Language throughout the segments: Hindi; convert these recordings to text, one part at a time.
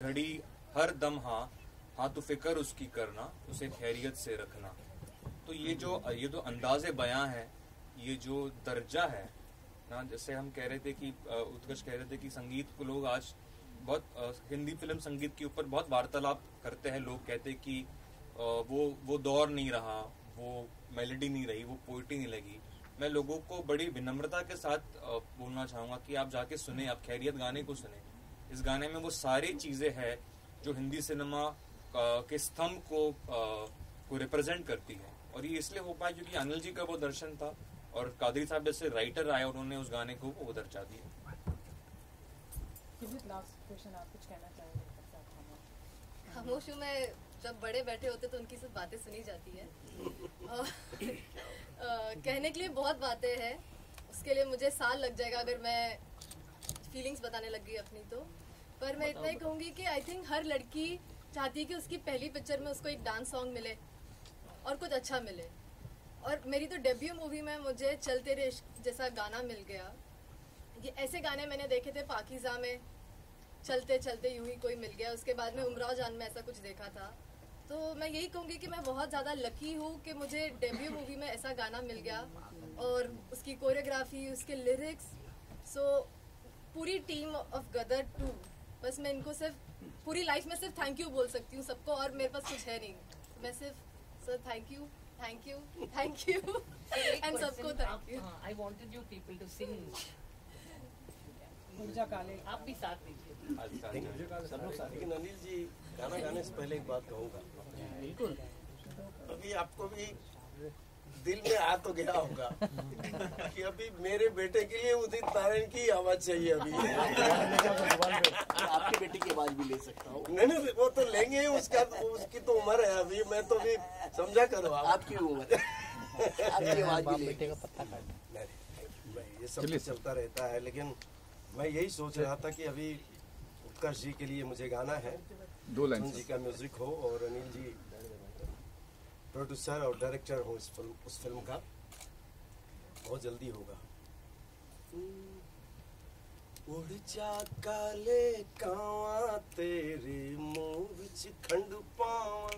घड़ी हर दम हाँ हाँ तो फिक्र उसकी करना, उसे खैरियत से रखना। तो ये जो अंदाज़े बयां है, ये जो दर्जा है ना, जैसे हम कह रहे थे कि उत्कर्ष कह रहे थे कि संगीत को लोग आज बहुत हिंदी फिल्म संगीत के ऊपर बहुत वार्तालाप करते हैं। लोग कहते हैं कि वो दौर नहीं रहा, वो मेलोडी नहीं रही, वो पोइट्री नहीं लगी। मैं लोगों को बड़ी विनम्रता के साथ बोलना चाहूँगा कि आप जाके सुने, आप खैरियत गाने को सुने। इस गाने में वो सारी चीज़ें हैं जो हिंदी सिनेमा के स्तंभ को रिप्रेजेंट करती है। और ये इसलिए हो पाया क्योंकि अनिल जी का वो दर्शन था और कादरी साहब जैसे राइटर आए, उन्होंने उस गाने को वो दर्जा दिया। खामोश में जब बड़े बैठे होते तो उनकी सब बातें सुनी जाती है। कहने के लिए बहुत बातें हैं, उसके लिए मुझे साल लग जाएगा अगर मैं फीलिंग्स बताने लग गई अपनी तो। पर मैं इतना ही कहूँगी कि आई थिंक हर लड़की चाहती है कि उसकी पहली पिक्चर में उसको एक डांस सॉन्ग मिले और कुछ अच्छा मिले। और मेरी तो डेब्यू मूवी में मुझे चल तेरे इश्क जैसा गाना मिल गया। ये ऐसे गाने मैंने देखे थे पाकीज़ा में, चलते चलते यूं ही कोई मिल गया। उसके बाद में उमराव जान में ऐसा कुछ देखा था। तो मैं यही कहूँगी कि मैं बहुत ज़्यादा लकी हूँ कि मुझे डेब्यू मूवी में ऐसा गाना मिल गया और उसकी कोरियोग्राफी, उसके लिरिक्स। सो पूरी टीम ऑफ गदर 2, बस मैं इनको सिर्फ पूरी लाइफ में सिर्फ थैंक यू बोल सकती हूँ सबको, और मेरे पास कुछ है नहीं। मैं सिर्फ सर थैंक यू एंड सबको thank you. I wanted you people to sing. आप भी साथ दीजिए। सब लोग साथ। लेकिन अनिल जी, गाना गाने से पहले एक बात कहूँगा। बिल्कुल। अभी आपको भी दिल में आ तो गया होगा कि अभी मेरे बेटे के लिए उदित नारायण की आवाज चाहिए। अभी आपके बेटे की आवाज भी ले सकता हूँ। नहीं, वो तो लेंगे ही, उसकी तो उम्र है अभी। मैं तो भी समझा करो आपकी उम्र आपकी आवाज भी बेटे का पत्ता काटना। ये सब चलता रहता है, लेकिन मैं यही सोच रहा था कि अभी उत्कर्ष जी के लिए मुझे गाना है, 2 लाइन जी का म्यूजिक हो और अनिल जी प्रोड्यूसर और डायरेक्टर हो उस फिल्म का। बहुत जल्दी होगा। उड़ जा काले कावा तेरे मुंह विच खंड पावा,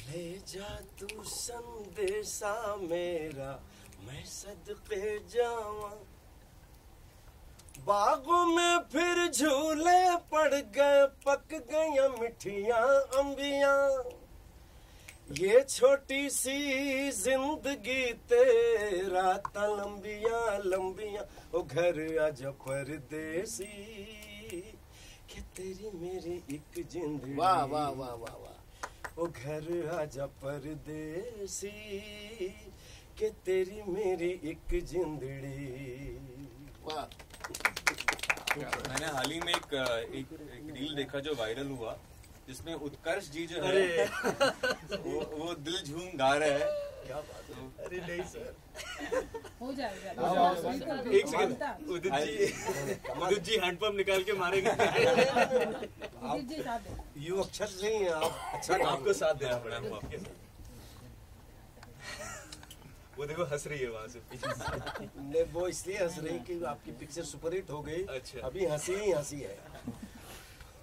ले जा तू संदेशा मेरा मैं सदके जावा। बागों में फिर झूले पड़ गए, पक गई मिठियां अंबियां। ये छोटी सी जिंदगी तेरा ता लंबियां लंबियां। ओ घर आजा परदेसी कि तेरी मेरी एक जिंदगी। वाह वाह वाह वाह वाह। ओ घर आजा परदेसी कि तेरी मेरी एक जिंदड़ी। वाह। मैंने हाल ही में एक रील देखा जो वायरल हुआ, जिसमें उत्कर्ष जी जो है वो दिल झूम गा रहे हैं। क्या बात है। अरे नहीं सर, हो जाएगा। एक सेकंड, उदित जी हैंडपंप निकाल के मारेंगे। यू अक्षर नहीं है आप। अच्छा, आपको साथ देना पड़ेगा आपके साथ। वो देखो हंस रही है वहाँ से पीछे। वो इसलिए हंस रही कि आपकी पिक्चर सुपरहिट हो गई। अच्छा। अभी हंसी ही हंसी है।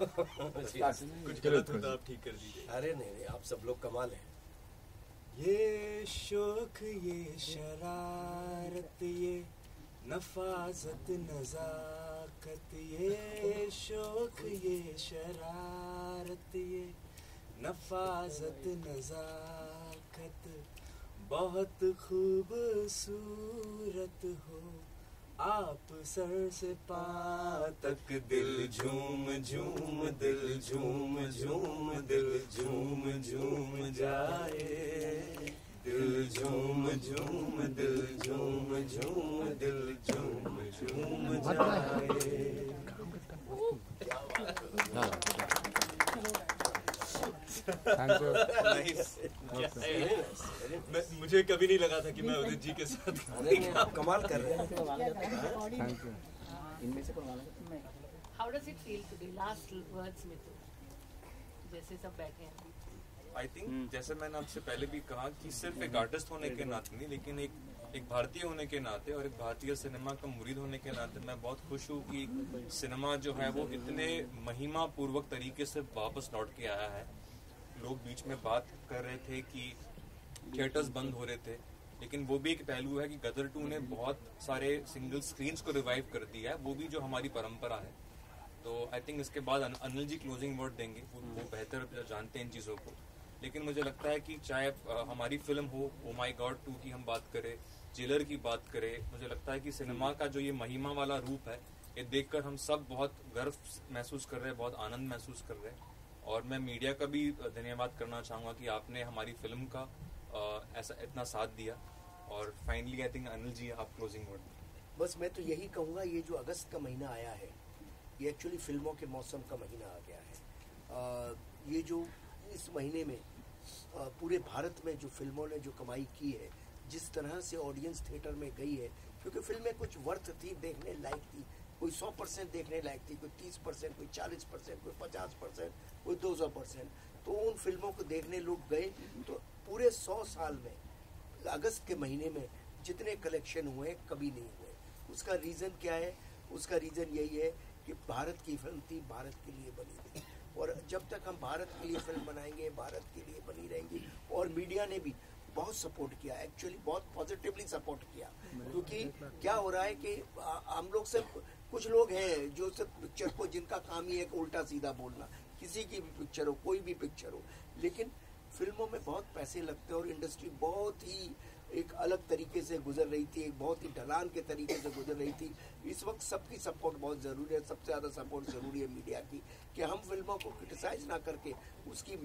कुछ गलत हो तो आप ठीक कर दीजिए। अरे नहीं, आप सब लोग कमाल हैं। ये शौक, ये शरारत, ये नफाजत नजाकत। ये शौक, ये शरारत, ये नफाजत नजाकत। बहुत खूबसूरत हो आप सर से पा तक। दिल झूम झूम, दिल झूम झूम, दिल झूम झूम जाए। दिल झूम झूम, दिल झूम झूम, दिल झूम झूम जाए। मुझे कभी नहीं लगा था कि मैं उदित जी के साथ कमाल कर रहे हैं। इनमें से how does it feel today? Last words में तो जैसे सब बैठे हैं, आई थिंक जैसे मैंने आपसे पहले भी कहा कि सिर्फ एक आर्टिस्ट होने के नाते नहीं, लेकिन एक एक भारतीय होने के नाते और एक भारतीय सिनेमा का मुरीद होने के नाते मैं बहुत खुश हूँ कि सिनेमा जो है वो इतने महिमा पूर्वक तरीके से वापस लौट के आया है। लोग बीच में बात कर रहे थे कि थिएटर्स बंद हो रहे थे, लेकिन वो भी एक पहलू है कि गदर 2 ने बहुत सारे सिंगल स्क्रीन्स को रिवाइव कर दिया है, वो भी जो हमारी परंपरा है। तो आई थिंक इसके बाद अनिल जी क्लोजिंग वर्ड देंगे, वो बेहतर जानते हैं इन चीज़ों को। लेकिन मुझे लगता है कि चाहे हमारी फिल्म हो ओ माई गॉड 2 की हम बात करें, जेलर की बात करें, मुझे लगता है कि सिनेमा का जो ये महिमा वाला रूप है, ये देखकर हम सब बहुत गर्व महसूस कर रहे हैं, बहुत आनंद महसूस कर रहे हैं। और मैं मीडिया का भी धन्यवाद करना चाहूँगा कि आपने हमारी फिल्म का ऐसा इतना साथ दिया। और finally I think Anil ji आप क्लोजिंग वर्ड। बस मैं तो यही कहूँगा, ये जो अगस्त का महीना आया है ये एक्चुअली फिल्मों के मौसम का महीना आ गया है। ये जो इस महीने में पूरे भारत में जो फिल्मों ने जो कमाई की है, जिस तरह से ऑडियंस थिएटर में गई है, क्योंकि फिल्में कुछ वर्थ थी, देखने लायक थी, कोई 100% देखने लायक थी, कोई 30%, कोई 40%, कोई 50%, कोई 200%, तो उन फिल्मों को देखने लोग गए। तो पूरे 100 साल में अगस्त के महीने में जितने कलेक्शन हुए कभी नहीं हुए। उसका रीज़न क्या है? उसका रीज़न यही है कि भारत की फिल्म थी, भारत के लिए बनी थी, और जब तक हम भारत के लिए फिल्म बनाएंगे, भारत के लिए बनी रहेंगी। और मीडिया ने भी बहुत सपोर्ट किया, एक्चुअली बहुत पॉजिटिवली सपोर्ट किया, क्योंकि क्या हो रहा है कि हम लोग से कुछ लोग हैं जो सिर्फ पिक्चर को, जिनका काम ही है कि उल्टा सीधा बोलना, किसी की भी पिक्चर हो, कोई भी पिक्चर हो, लेकिन फिल्मों में बहुत पैसे लगते हैं और इंडस्ट्री बहुत ही एक अलग तरीके से गुजर रही थी, एक बहुत ही ढलान के तरीके से गुजर रही थी। इस वक्त सबकी सपोर्ट बहुत ज़रूरी है, सबसे ज़्यादा सपोर्ट ज़रूरी है मीडिया की, कि हम फिल्मों को क्रिटिसाइज ना करके उसकी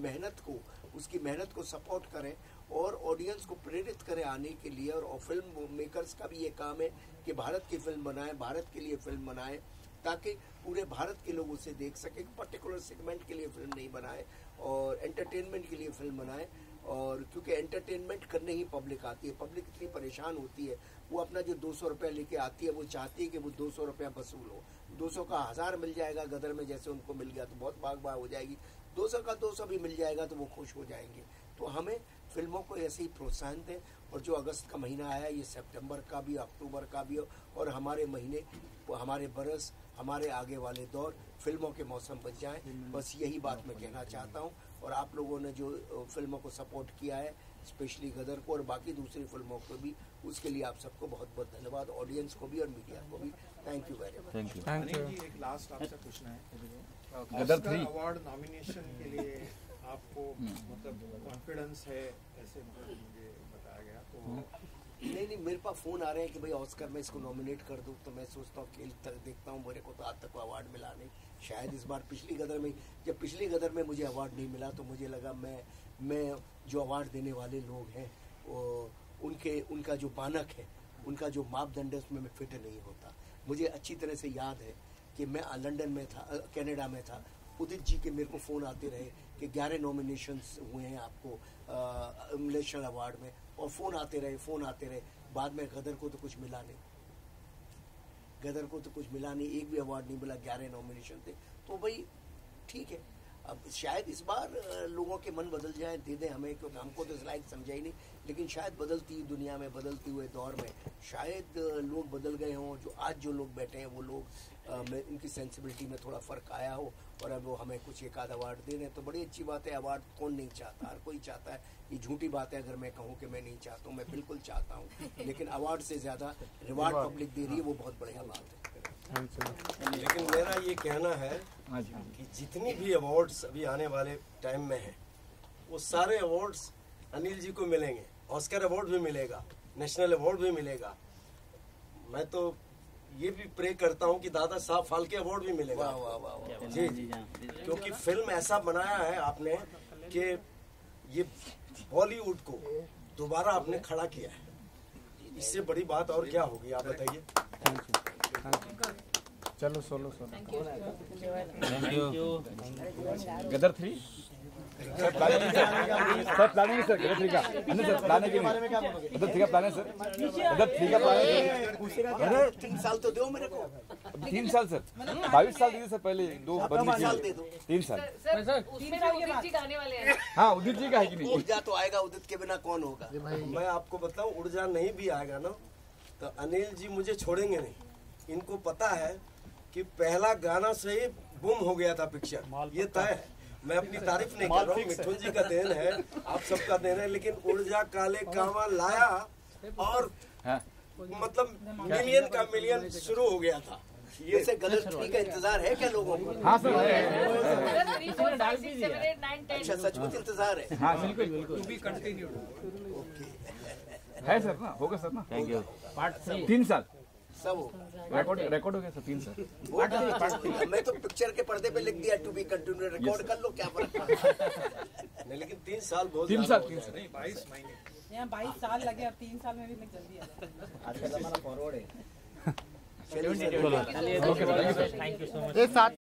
मेहनत को सपोर्ट करें और ऑडियंस को प्रेरित करें आने के लिए। और फिल्म मेकर्स का भी ये काम है कि भारत की फिल्म बनाएं, भारत के लिए फिल्म बनाएं, ताकि पूरे भारत के लोग उसे देख सकें। पर्टिकुलर सेगमेंट के लिए फिल्म नहीं बनाए और एंटरटेनमेंट के लिए फिल्म बनाए। और क्योंकि एंटरटेनमेंट करने ही पब्लिक आती है, पब्लिक इतनी परेशान होती है, वो अपना जो 200 रुपया लेके आती है, वो चाहती है कि वो 200 रुपया वसूल हो। 200 का 1000 मिल जाएगा गदर में, जैसे उनको मिल गया तो बहुत भाग हो जाएगी। 200 का 200 भी मिल जाएगा तो वो खुश हो जाएंगे। तो हमें फिल्मों को ऐसे ही प्रोत्साहन दें। और जो अगस्त का महीना आया, ये सितंबर का भी, अक्टूबर का भी, और हमारे महीने, हमारे बरस, हमारे आगे वाले दौर फिल्मों के मौसम बच जाएं। बस यही बात मैं कहना चाहता हूं। और आप लोगों ने जो फिल्मों को सपोर्ट किया है, स्पेशली गदर को और बाकी दूसरी फिल्मों को भी, उसके लिए आप सबको बहुत बहुत धन्यवाद, ऑडियंस को भी और मीडिया को भी। Thank you very much. Thank you. Anil ji, एक लास्ट आपसे पूछना है, गदर 3 अवार्ड नॉमिनेशन के लिए आपको मतलब कॉन्फिडेंस है, ऐसे मतलब मुझे बताया गया। तो नहीं, मेरे पास फ़ोन आ रहे हैं कि भाई ऑस्कर में इसको नॉमिनेट कर दूँ, तो मैं सोचता हूँ खेल तक देखता हूँ, मेरे को तो आज तक अवार्ड मिला नहीं। शायद इस बार पिछली गदर में मुझे अवार्ड नहीं मिला, तो मुझे लगा मैं जो अवार्ड देने वाले लोग हैं उनका जो मानक है, उनका जो मापदंड है, उसमें मैं फिट नहीं होता। मुझे अच्छी तरह से याद है कि मैं लंदन में था, कनाडा में था, उदित जी के मेरे को फ़ोन आते रहे कि 11 नॉमिनेशंस हुए हैं आपको नेशनल अवार्ड में, और फ़ोन आते रहे। बाद में गदर को तो कुछ मिला नहीं, एक भी अवार्ड नहीं मिला, 11 नॉमिनेशन थे। तो भाई ठीक है, अब शायद इस बार लोगों के मन बदल जाए, दे दें हमें, क्योंकि हमको तो इस लायक समझा ही नहीं। लेकिन शायद बदलती दुनिया में, बदलते हुए दौर में शायद लोग बदल गए हों। जो आज जो लोग बैठे हैं वो लोग में उनकी सेंसिबिलिटी में थोड़ा फ़र्क आया हो, और अब वो हमें कुछ एक आध अवार्ड दे दें तो बड़ी अच्छी बात है। अवार्ड कौन नहीं चाहता, हर कोई चाहता है। ये झूठी बात है अगर मैं कहूँ कि मैं नहीं चाहता हूँ, मैं बिल्कुल चाहता हूँ। लेकिन अवार्ड से ज़्यादा रिवार्ड पब्लिक दे रही है, वो बहुत बढ़िया बात है। लेकिन मेरा ये कहना है कि जितनी भी अवार्ड्स अभी आने वाले टाइम में हैं, वो सारे अवार्ड्स अनिल जी को मिलेंगे। ऑस्कर अवार्ड भी मिलेगा, नेशनल अवार्ड भी मिलेगा। मैं तो ये भी प्रे करता हूँ कि दादा साहब फाल्के अवार्ड भी मिलेगा। जी, क्योंकि फिल्म ऐसा बनाया है आपने कि ये बॉलीवुड को दोबारा आपने खड़ा किया है। इससे बड़ी बात और क्या होगी, आप बताइए। चलो solo thank you. Gadar 3 sir planning sir Gadar 3 का सर प्लानिंग के गदर 3 का प्लान है सर, गदर 3 का प्लान है। 3 साल तो दो मेरे को। 3 साल सर, 22 साल दीजिए सर, पहले 2 बदली साल दे दो। 3 साल। सर उसमें भी उदित जी गाने वाले हैं। हाँ उदित जी का है कि नहीं? ऊर्जा तो आएगा, उदित के बिना कौन होगा। मैं आपको बताऊं, ऊर्जा नहीं भी आएगा ना तो अनिल जी मुझे छोड़ेंगे नहीं। इनको पता है कि पहला गाना से ही बूम हो गया था पिक्चर, ये तय है। मैं अपनी तारीफ नहीं कर रहा हूँ, मिठुन जी का देन है, आप सबका देन है, लेकिन ऊर्जा काले कामा लाया और हाँ। मतलब मिलियन का मिलियन शुरू हो गया था। ये से गदर 3 का इंतजार है क्या लोगों को? हाँ सर है। सर 3, 4, 5, 6, 7, 8, 9, 10। अच्छा, सचमुच इंतजार है। हाँ बिल्कुल बिल्कुल है सर ना, होगा सर ना। Thank you. पार्ट 3 साल सब होगा। रिकॉर्ड हो गया सर 3 साल। वो मैं तो पिक्चर के पर्दे पे लिख दिया टू बी कंटिन्यू, रिकॉर्ड कर लो, क्या फर्क पड़ता है। नहीं, लेकिन 3 साल बहुत 3 ज्यादा साल हो गया। 22 महीने। यहाँ 22 साल लगे, अब 3 साल में भी मैं जल्दी आ जाऊँ। आज का जमाना फॉरवर्ड है। Thank you so much.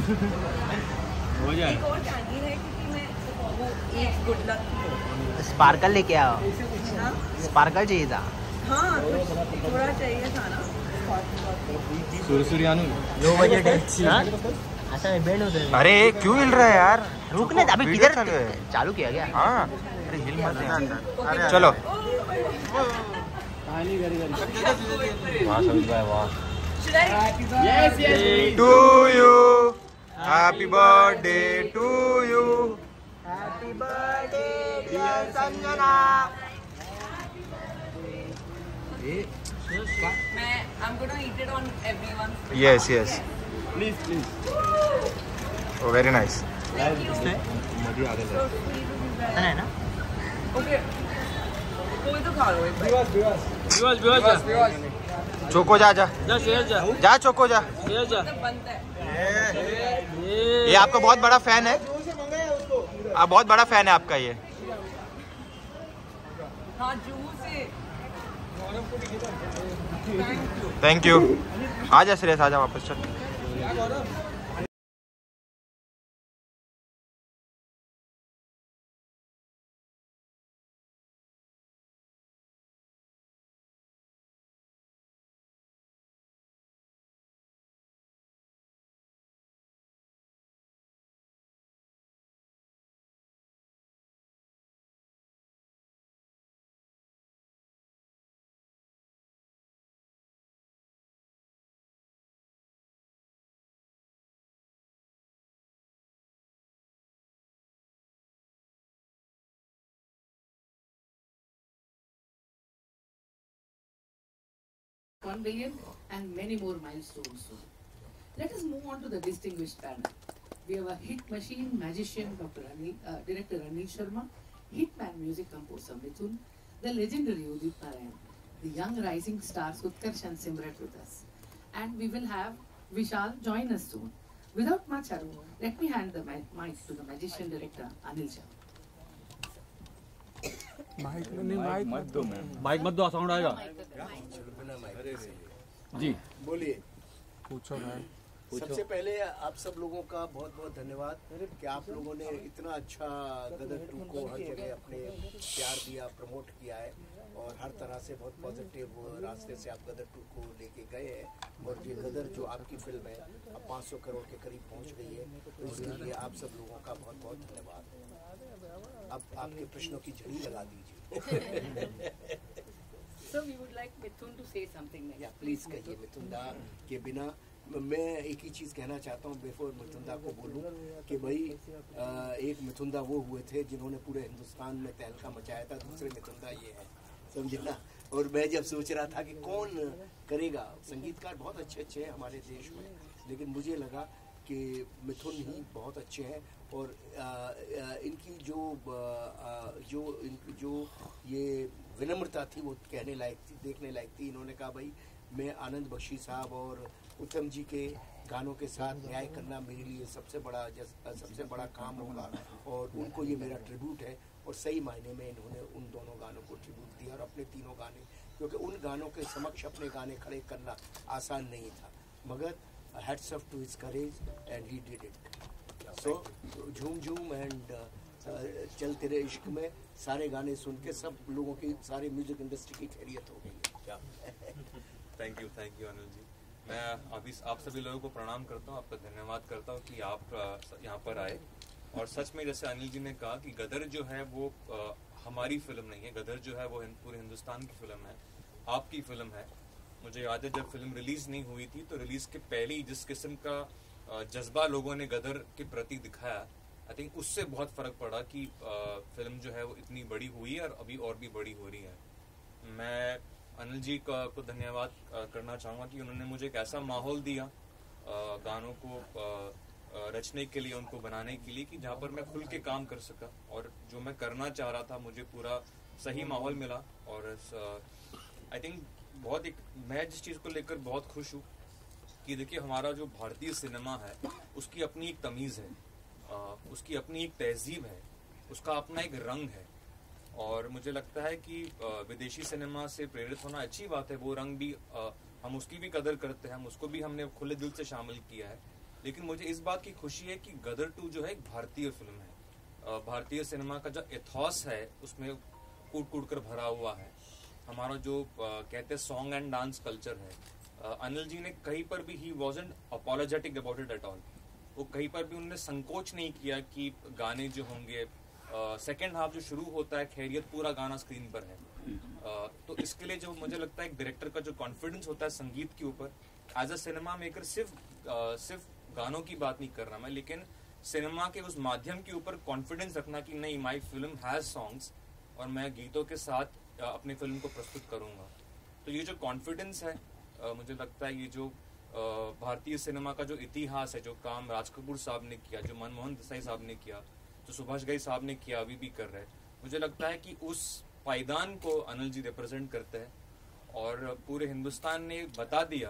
हो जाए। एक और चाहती है क्योंकि मैं वो एक गुड लक स्पार्कल लेके आओ, स्पार्कल चाहिए था। हाँ कुछ थोड़ा चाहिए था ना। सुरसुरियानु 2 बजे अच्छा बैंड होता है। अरे क्यों हिल रहा है यार? रुकने अभी वीडियो किधर चालू है। चालू किया गया? हाँ अरे हिल मत यार। चलो वाह समीर भाई वाह। To you happy birthday to you. Happy birthday dear Sanjana. मैं I'm gonna eat it on everyone. Yes yes please please. Oh very nice. है ना? Okay. कोई तो खा लो एक बार। चोको जा जा जा चोको जा। मतलब बनता है। ये आपका बहुत बड़ा फैन है। आप बहुत बड़ा फैन है आपका ये। हाँ जूस से। Thank you. आ जा श्रेयस आ जा वापस चल। $1 billion and many more milestones soon. Let us move on to the distinguished panel. We have a hit machine magician, Director Anil Sharma, hitman music composer Mithun, the legendary Udit Narayan, the young rising stars Utkarsh and Simrat with us. And we will have Vishal join us soon. Without much ado, let me hand the mic to the magician director Anil Sharma. Mike मत दो, साउंड आएगा जी। बोलिए। पूछो भाई। सबसे पहले आप सब लोगों का बहुत बहुत धन्यवाद कि आप लोगों ने इतना अच्छा गदर 2 को हर जगह अपने प्यार दिया, प्रमोट किया है और हर तरह से बहुत पॉजिटिव रास्ते से आप गदर 2 को लेके गए हैं। और ये गदर जो आपकी फिल्म है अब 500 करोड़ के करीब पहुंच गई है, तो इसके लिए आप सब लोगों का बहुत बहुत धन्यवाद। अब आपके प्रश्नों की झड़ी लगा दीजिए। So we would like Mithun to say something next. या प्लीज कहिए। मिथुन दा के बिना मैं एक ही चीज़ कहना चाहता हूँ बिफोर मिथुन दा को बोलूँ कि भाई एक मिथुन दा वो हुए थे जिन्होंने पूरे हिंदुस्तान में तहलका मचाया था, दूसरे मिथुन दा ये है, समझे ना। और मैं जब सोच रहा था कि कौन करेगा, संगीतकार बहुत अच्छे अच्छे हैं हमारे देश में, लेकिन मुझे लगा कि मिथुन ही बहुत अच्छे हैं। और इनकी जो ये विनम्रता थी वो कहने लायक थी, देखने लायक थी। इन्होंने कहा भाई मैं आनंद बख्शी साहब और उत्तम जी के गानों के साथ न्याय करना मेरे लिए सबसे बड़ा काम होगा और उनको ये मेरा ट्रिब्यूट है। और सही मायने में इन्होंने उन दोनों गानों को ट्रिब्यूट दिया और अपने तीनों गाने, क्योंकि उन गानों के समक्ष अपने गाने खड़े करना आसान नहीं था, मगर hats off to his courage and he did it. So झूम झूम एंड चल तेरे इश्क में सारे गाने सुन के सब लोगों की, सारे म्यूजिक इंडस्ट्री की खैरियत हो गई। थैंक यू अनिल जी। मैं अभी आप सभी लोगों को प्रणाम करता हूँ, आपका धन्यवाद करता हूँ कि आप यहाँ पर आए। और सच में जैसे अनिल जी ने कहा कि गदर जो है वो हमारी फिल्म नहीं है, गदर जो है वो पूरे हिंदुस्तान की फिल्म है, आपकी फिल्म है। मुझे याद है जब फिल्म रिलीज नहीं हुई थी तो रिलीज के पहले ही जिस किस्म का जज्बा लोगों ने गदर के प्रति दिखाया, आई थिंक उससे बहुत फर्क पड़ा कि फिल्म जो है वो इतनी बड़ी हुई है और अभी और भी बड़ी हो रही है। मैं अनिल जी को धन्यवाद करना चाहूँगा कि उन्होंने मुझे एक ऐसा माहौल दिया गानों को रचने के लिए, उनको बनाने के लिए, कि जहाँ पर मैं खुल के काम कर सका और जो मैं करना चाह रहा था मुझे पूरा सही माहौल मिला। और आई थिंक बहुत एक मैं जिस चीज़ को लेकर बहुत खुश हूँ कि देखिए हमारा जो भारतीय सिनेमा है उसकी अपनी एक तमीज़ है, उसकी अपनी एक तहजीब है, उसका अपना एक रंग है। और मुझे लगता है कि विदेशी सिनेमा से प्रेरित होना अच्छी बात है, वो रंग भी हम उसकी भी कदर करते हैं, हम उसको भी हमने खुले दिल से शामिल किया है। लेकिन मुझे इस बात की खुशी है कि गदर 2 जो है एक भारतीय फिल्म है। भारतीय सिनेमा का जो एथॉस है उसमें कूट कूट कर भरा हुआ है। हमारा जो कहते हैं सॉन्ग एंड डांस कल्चर है, अनिल जी ने कहीं पर भी he wasn't apologetic about it at all. वो कहीं पर भी उन्होंने संकोच नहीं किया कि गाने जो होंगे, सेकेंड हाफ जो शुरू होता है खैरियत पूरा गाना स्क्रीन पर है। तो इसके लिए जो मुझे लगता है एक डायरेक्टर का जो कॉन्फिडेंस होता है संगीत के ऊपर, एज अ सिनेमा मेकर सिर्फ गानों की बात नहीं कर रहा मैं, लेकिन सिनेमा के उस माध्यम के ऊपर कॉन्फिडेंस रखना कि नहीं, माई फिल्म हैज सॉन्ग्स और मैं गीतों के साथ अपनी फिल्म को प्रस्तुत करूंगा। तो ये जो कॉन्फिडेंस है, मुझे लगता है ये जो भारतीय सिनेमा का जो इतिहास है, जो काम राज कपूर साहब ने किया, जो मनमोहन देसाई साहब ने किया, जो सुभाष घई साहब ने किया, अभी भी कर रहे हैं, मुझे लगता है कि उस पायदान को अनिल जी रिप्रेजेंट करते हैं और पूरे हिंदुस्तान ने बता दिया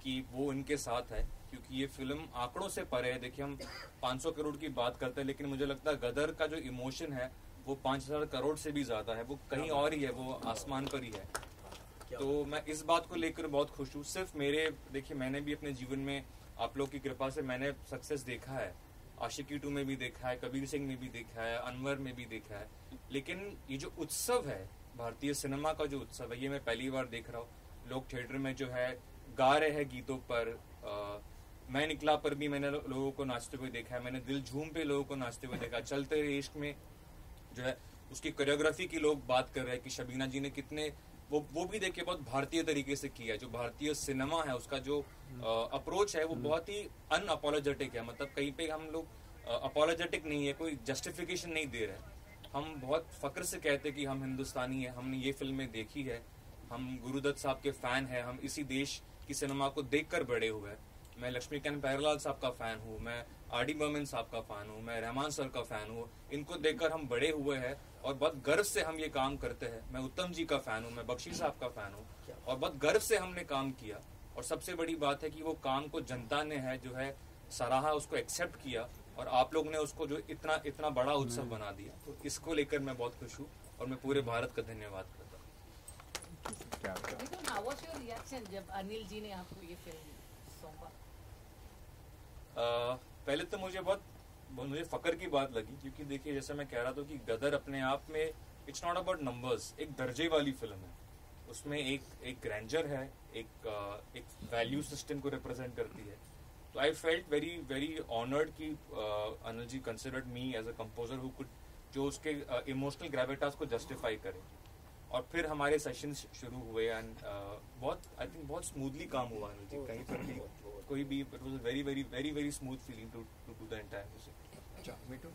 कि वो इनके साथ है। क्योंकि ये फिल्म आंकड़ों से परे है। देखिए, हम 500 करोड़ की बात करते हैं, लेकिन मुझे लगता है गदर का जो इमोशन है वो 5000 करोड़ से भी ज्यादा है। वो कहीं और ही है, वो आसमान पर ही है। तो मैं इस बात को लेकर बहुत खुश हूँ। सिर्फ मेरे, देखिए, मैंने भी अपने जीवन में आप लोग की कृपा से मैंने सक्सेस देखा है। आशिकी 2 में भी देखा है, कबीर सिंह में भी देखा है, अनवर में भी देखा है, लेकिन ये जो उत्सव है, भारतीय सिनेमा का जो उत्सव है, ये मैं पहली बार देख रहा हूँ। लोग थिएटर में जो है गा रहे हैं गीतों पर। मैं निकला पर भी मैंने लोगों को नाचते हुए देखा है, मैंने दिल झूम पे लोगों को नाचते हुए देखा। चलते रहे इश्क में जो है उसकी कोरियोग्राफी की लोग बात कर रहे हैं कि शबीना जी ने कितने वो भी देखिए बहुत भारतीय तरीके से किया है। जो भारतीय सिनेमा है उसका जो अप्रोच है वो बहुत ही अनअपोलोजेटिक है। मतलब कहीं पे हम लोग अपोलोजेटिक नहीं है, कोई जस्टिफिकेशन नहीं दे रहे। हम बहुत फक्र से कहते हैं कि हम हिंदुस्तानी है, हमने ये फिल्में देखी है, हम गुरुदत्त साहब के फैन है, हम इसी देश की सिनेमा को देखकर बड़े हुए हैं। मैं लक्ष्मीकांत प्यारेलाल साहब का फैन हूँ, मैं आर डी बर्मन साहब का फैन हूँ, मैं रहमान सर का फैन हूँ। इनको देखकर हम बड़े हुए हैं और बहुत गर्व से हम ये काम करते हैं। मैं उत्तम जी का फैन हूँ, मैं बख्शी साहब का फैन हूँ और बहुत गर्व से हमने काम किया। और सबसे बड़ी बात है कि वो काम को जनता ने है जो है सराहा, उसको एक्सेप्ट किया और आप लोग ने उसको जो इतना बड़ा उत्सव बना दिया। तो इसको लेकर मैं बहुत खुश हूँ और मैं पूरे भारत का धन्यवाद करता हूँ। How was your reaction जब अनिल जी ने आपको ये फिल्म सौंपा? पहले तो मुझे फकर की बात लगी, क्योंकि देखिए जैसे मैं कह रहा था कि गदर अपने आप में इट्स नॉट अबाउट नंबर्स, एक दर्जे वाली फिल्म है। उसमें एक ग्रैंडर है, एक वैल्यू सिस्टम को रिप्रेजेंट करती है। तो I felt very very honoured कि Anil ji considered me as a composer who could, जो उसके इमोशनल ग्रेविटास को जस्टिफाई करे। और फिर हमारे सेशंस शुरू हुए एंड आई थिंक बहुत स्मूथली काम हुआ अनिल जी। कहीं पर भी कोई भी, it was very very very very smooth feeling to do the entire music. अच्छा मिठू,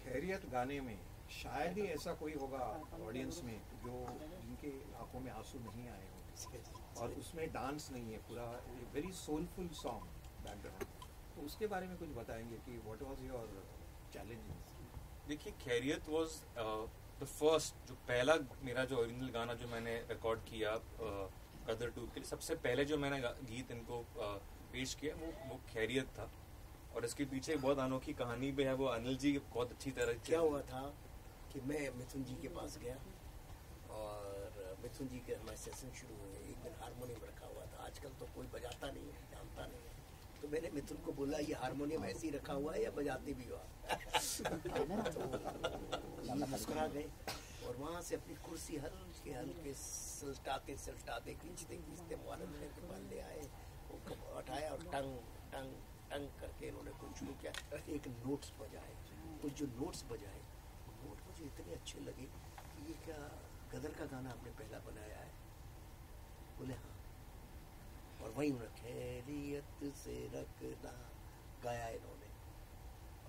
खैरियत गाने में शायद ही ऐसा कोई होगा ऑडियंस में जो जिनके आंखों में आंसू नहीं आए हो और उसमें डांस नहीं है, पूरा वेरी सोलफुल सॉन्ग बैकग्राउंड। तो उसके बारे में कुछ बताएंगे कि व्हाट वाज योर चैलेंजेस? देखिए, खैरियत वाज द फर्स्ट, जो पहला मेरा जो ओरिजिनल गाना जो मैंने रिकॉर्ड किया गदर 2 के लिए, सबसे पहले जो मैंने गीत इनको पेश किया वो खैरियत था। और इसके पीछे बहुत अनोखी कहानी भी है, वो अनिल जी बहुत अच्छी तरह। क्या हुआ था कि मैं मिथुन जी के पास गया और मिथुन जी के हमारे सेशन शुरू हुए। एक दिन हारमोनियम रखा हुआ था, आजकल तो कोई बजाता नहीं है, जानता नहीं है। तो मैंने मिथुन को बोला, ये हारमोनियम ऐसे ही रखा हुआ है या बजाते भी हुआ? तो मुस्कुरा गए और वहाँ से अपनी कुर्सी हल्के हल्के सलटाते खींचते मुआलम के पास ले आए। वो उठाया और टंग टंग टंग करके इन्होंने कुछ शुरू किया। एक नोट्स बजाए, कुछ जो नोट्स बजाए, नोट मुझे इतने अच्छे लगे कि ये क्या गदर का गाना आपने पहला बनाया है? बोले हाँ। और वहीं उन्होंने खैरियत से रखना गाया इन्होंने।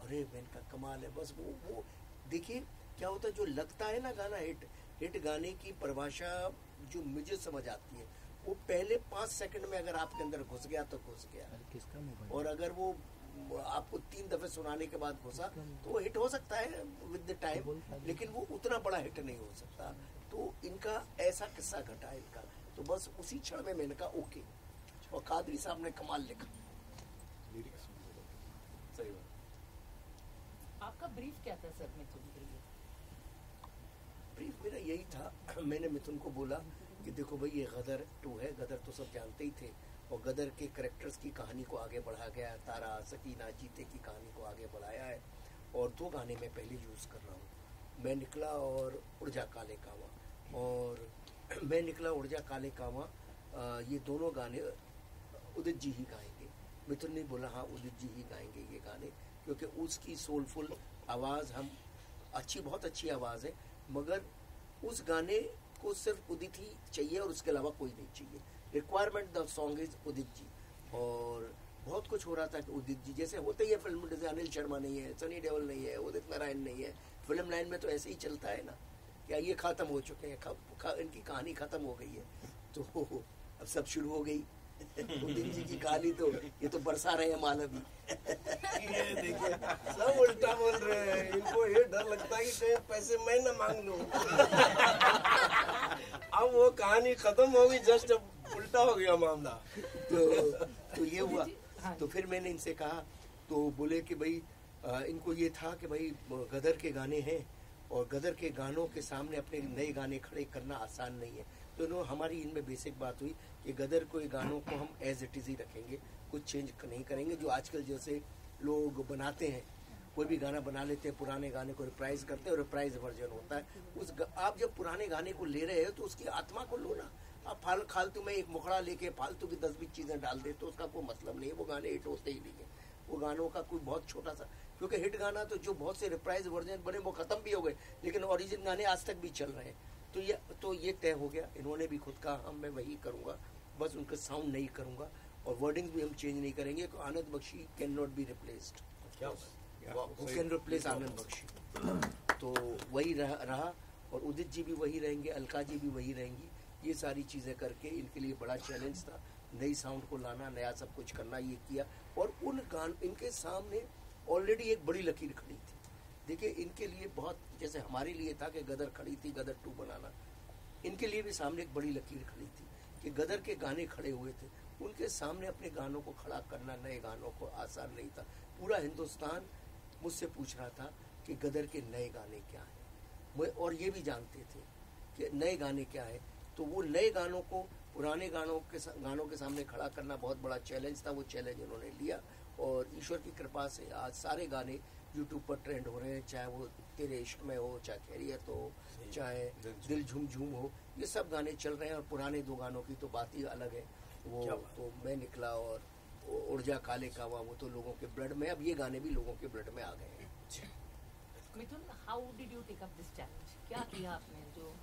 अरे मैंने का कमाल है। बस वो देखिए क्या होता है, जो लगता है ना गाना हिट गाने की परिभाषा जो मुझे समझ आती है, वो पहले 5 सेकंड में अगर आपके अंदर घुस गया तो घुस गया। और अगर वो आपको 3 दफे सुनाने के बाद घुसा तो वो हिट हो सकता है विद द टाइम, लेकिन वो उतना बड़ा हिट नहीं हो सकता। तो इनका ऐसा किस्सा घटा है इनका। तो बस उसी क्षण में मैंने कहा ओके। और कादरी साहब ने कमाल लिखा। सही बात। आपका ब्रीफ क्या था सर मिथुन के लिए? ब्रीफ मेरा यही था, मैंने मिथुन को बोला कि देखो भाई ये गदर 2 है, गदर तो सब जानते ही थे, और गदर के करेक्टर्स की कहानी को आगे बढ़ाया गया है। तारा, सकीना, जीते की कहानी को आगे बढ़ाया है। और 2 गाने मैं पहले यूज़ कर रहा हूँ, मैं निकला और उड़ जा काले कावा। और मैं निकला उड़ जा काले कावा, ये दोनों गाने उदित जी ही गाएंगे। मिथुन ने बोला हाँ उदित जी ही गाएंगे ये गाने, क्योंकि उसकी सोलफुल आवाज़ हम बहुत अच्छी आवाज़ है, मगर उस गाने को सिर्फ उदित ही चाहिए और उसके अलावा कोई नहीं चाहिए। Requirement the song is Udit ji. और बहुत कुछ हो रहा था कि उदित जी जैसे होते ही है फिल्म, जैसे अनिल शर्मा नहीं है, सनी देओल नहीं है, उदित नारायण नहीं है, फिल्म लाइन में तो ऐसे ही चलता है ना, क्या ये ख़त्म हो चुके हैं, इनकी कहानी ख़त्म हो गई है, तो अब सब शुरू हो गई। उदित जी की कहानी तो ये तो बरसा रहे हैं माल अभी। ये देखिए सब उल्टा बोल रहे हैं, इनको ये डर लगता है कि कहीं पैसे मैं न मांग लूं। अब वो कहानी खत्म हो गई, जस्ट अब उल्टा हो गया मामला। तो ये हुआ। तो फिर मैंने इनसे कहा, तो बोले कि भाई इनको ये था कि भाई गदर के गाने हैं और गदर के गानों के सामने अपने नए गाने खड़े करना आसान नहीं है। तो हमारी इनमें बेसिक बात हुई कि गदर के गानों को हम एज इट इज़ ही रखेंगे, कुछ चेंज नहीं करेंगे। जो आजकल जैसे लोग बनाते हैं, कोई भी गाना बना लेते हैं, पुराने गाने को रिप्राइज करते हैं और रिप्राइज वर्जन होता है। आप जब पुराने गाने को ले रहे हो तो उसकी आत्मा को लो ना। आप फालतू में एक मुखड़ा लेके फालतू की 10-20 चीज़ें डाल दे तो उसका कोई मतलब नहीं है, वो गाने हिट होते ही नहीं है। वो गानों का कोई बहुत छोटा सा, क्योंकि हिट गाना तो जो बहुत से रिप्राइज वर्जन बने वो खत्म भी हो गए, लेकिन ओरिजिनल गाने आज तक भी चल रहे हैं। तो ये तय हो गया। इन्होंने भी खुद कहा मैं वही करूँगा, बस उनका साउंड नहीं करूँगा और वर्डिंग भी हम चेंज नहीं करेंगे। Anand Bakshi can not be replaced, who can replace Anand Bakshi. तो वही रहा और उदित जी भी वही रहेंगे, अलका जी भी वही रहेंगी। ये सारी चीज़ें करके इनके लिए बड़ा चैलेंज था, नई साउंड को लाना, नया सब कुछ करना, ये किया। और इनके सामने ऑलरेडी एक बड़ी लकीर खड़ी थी। देखिए इनके लिए बहुत, जैसे हमारे लिए था कि गदर खड़ी थी, गदर 2 बनाना, इनके लिए भी सामने एक बड़ी लकीर खड़ी थी कि गदर के गाने खड़े हुए थे। उनके सामने अपने गानों को खड़ा करना, नए गानों को, आसान नहीं था। पूरा हिंदुस्तान मुझसे पूछ रहा था कि गदर के नए गाने क्या हैं, और ये भी जानते थे कि नए गाने क्या है। तो वो नए गानों को पुराने गानों के सामने खड़ा करना बहुत बड़ा चैलेंज था। वो चैलेंज उन्होंने लिया और ईश्वर की कृपा से आज सारे गाने यूट्यूब पर ट्रेंड हो रहे हैं, चाहे वो तेरे इश्क में हो, चाहे खैरियत हो, चाहे दिल झूम झूम हो, ये सब गाने चल रहे हैं। और पुराने 2 गानों की तो बात ही अलग है। वो तो मैं निकला और उड़ जा काले कावा, वो तो लोगों के ब्लड में, अब ये गाने भी लोगों के ब्लड में आ गए हैं। Mithun, how did you take up this challenge? क्या किया आपने जो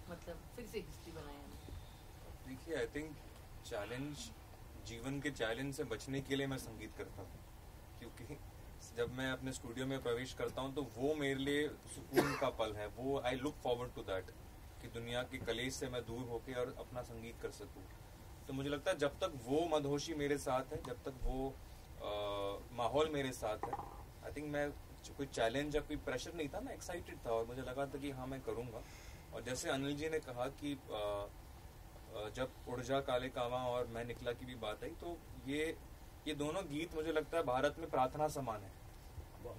मतलब फिर से हिस्ट्री बनाया? देखिए आई थिंक चैलेंज, जीवन के चैलेंज से बचने के लिए मैं संगीत करता हूँ, क्योंकि जब मैं अपने स्टूडियो में प्रवेश करता हूँ तो वो मेरे लिए सुकून का पल है। वो I look forward to that, कि दुनिया के कलेश से मैं दूर होके और अपना संगीत कर सकूँ। तो मुझे लगता है जब तक वो मदहोशी मेरे साथ है, जब तक वो माहौल मेरे साथ है, आई थिंक मैं कोई चैलेंज या कोई प्रेशर नहीं था, मैं एक्साइटेड था और मुझे लगा था कि हाँ मैं करूँगा। और जैसे अनिल जी ने कहा कि जब उड़ जा काले कावा और मैं निकला की भी बात आई, तो ये दोनों गीत मुझे लगता है भारत में प्रार्थना समान है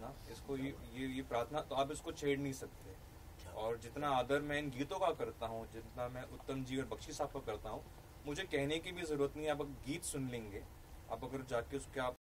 ना। इसको ये प्रार्थना तो आप इसको छेड़ नहीं सकते। और जितना आदर मैं इन गीतों का करता हूँ, जितना मैं उत्तम जी और बख्शी साहब का करता हूँ, मुझे कहने की भी जरूरत नहीं है। आप गीत सुन लेंगे, आप अगर जाके उसके आप